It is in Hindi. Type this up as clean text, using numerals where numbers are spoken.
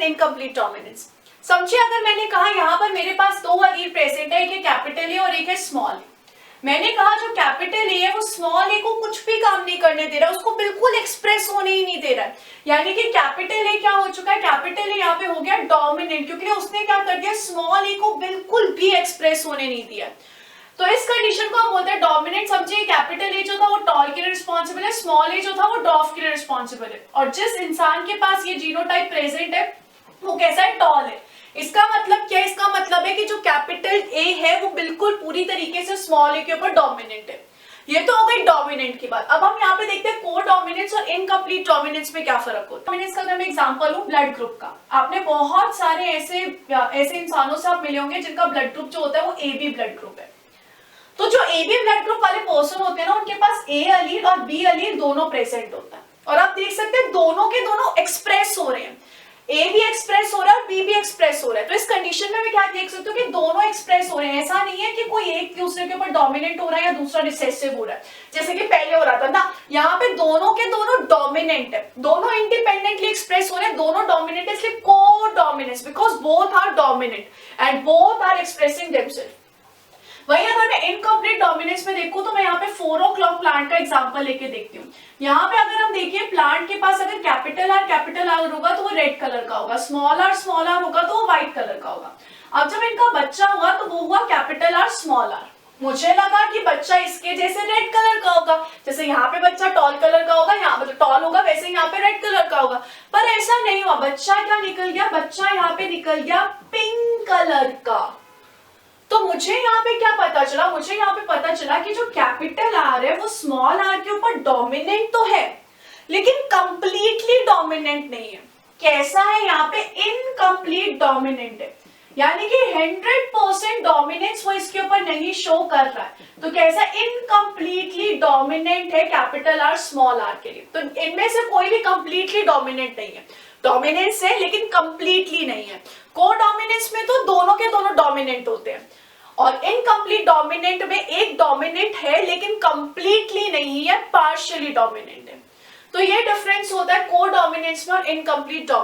Incomplete dominance. समझिए, अगर मैंने कहा यहाँ पर मेरे पास दो अलील प्रेजेंट है, एक है कैपिटल ए और एक है स्मॉल ए। मैंने कहा जो कैपिटल ए है वो स्मॉल ए को कुछ भी काम नहीं करने दे रहा, उसको बिल्कुल एक्सप्रेस होने ही नहीं दे रहा है। यानी कि कैपिटल ए क्या हो चुका है, कैपिटल ए यहाँ पे हो गया डोमिनेंट, क्योंकि उसने क्या कर दिया, स्मॉल ए को बिल्कुल भी एक्सप्रेस होने नहीं दिया। तो इस कंडीशन को हम बोलते हैं डोमिनेंट। समझिए, कैपिटल ए जो था वो टॉल के लिए रिस्पॉन्सिबल है, स्मॉल ए जो था वो डॉफ के लिए रिस्पॉन्सिबल है। और जिस इंसान के पास ये जीनोटाइप प्रेजेंट है वो कैसा है, टॉल है। इसका मतलब क्या है, इसका मतलब है कि जो कैपिटल ए है वो बिल्कुल पूरी तरीके से स्मॉल ए के ऊपर डोमिनेंट है। ये तो हो गई डोमिनेंट की बात। अब हम यहाँ पे देखते हैं को डोमिनेंस और इनकम्प्लीट डोमिनेंस में क्या फर्क होता है। डोमिनेंस का अगर मैं एग्जांपल लूं ब्लड ग्रुप का, आपने बहुत सारे ऐसे इंसानों से आप मिले होंगे जिनका ब्लड ग्रुप जो होता है वो AB ब्लड ग्रुप है। तो जो AB ब्लड ग्रुप वाले पर्सन होते हैं ना, उनके पास A अलील और B अलील दोनों प्रेजेंट होता है। और आप देख सकते हैं दोनों के दोनों एक्सप्रेस हो रहे हैं, A भी एक्सप्रेस हो रहा है और B भी एक्सप्रेस हो रहा है। तो इस कंडीशन में मैं क्या देख सकते हो कि दोनों एक्सप्रेस हो रहे हैं। ऐसा नहीं है कि कोई एक दूसरे के ऊपर डोमिनेंट हो रहा है या दूसरा रिसेसिव हो रहा है, जैसे कि पहले हो रहा था ना। यहाँ पे दोनों के दोनों डोमिनेंट है, दोनों इंडिपेंडेंटली एक्सप्रेस हो रहे हैं, दोनों डोमिनेंट है, इसलिए को dominance, because both are dominant and both are expressing themself. वही अगर मैं इनकम्प्लीट डोमिनेंस में देखूं तो मैं यहाँ पे 4 o'clock प्लांट का एग्जांपल लेके देखती हूँ। यहाँ पे अगर हम देखिए प्लांट के पास अगर कैपिटल आर होगा तो वो रेड कलर का होगा, स्मॉल आर होगा तो वो व्हाइट कलर का होगा। अब जब इनका बच्चा हुआ तो वो हुआ कैपिटल आर स्मॉल आर। मुझे लगा कि बच्चा इसके जैसे रेड कलर का होगा, जैसे यहाँ पे बच्चा टॉल कलर का होगा, यहाँ पे टॉल होगा वैसे यहाँ पे रेड कलर का होगा। पर ऐसा नहीं हुआ, बच्चा क्या निकल गया, बच्चा यहाँ पे निकल गया पिंक कलर का। तो मुझे यहाँ पे क्या पता चला, मुझे यहाँ पे पता चला कि जो कैपिटल आर है वो स्मॉल आर के ऊपर डोमिनेंट तो है लेकिन कंप्लीटली डोमिनेंट नहीं है। कैसा है, यहाँ पे इनकम्प्लीट डोमिनेंट है, यानी कि 100% डोमिनेंस वो इसके ऊपर नहीं शो कर रहा है। तो कैसा, इनकम्प्लीटली डोमिनेंट है कैपिटल आर स्मॉल आर के लिए। तो इनमें से कोई भी कंप्लीटली डोमिनेंट नहीं है, डोमिनेंस है लेकिन कंप्लीटली नहीं है। को डोमिनेंस में तो दोनों के दोनों डोमिनेंट होते हैं, और इनकम्प्लीट डोमिनेंट में एक डोमिनेंट है लेकिन कंप्लीटली नहीं है, पार्शियली डोमिनेंट है। तो ये डिफरेंस होता है को डोमिनेंस में और इनकम्प्लीट डोमिनेंस।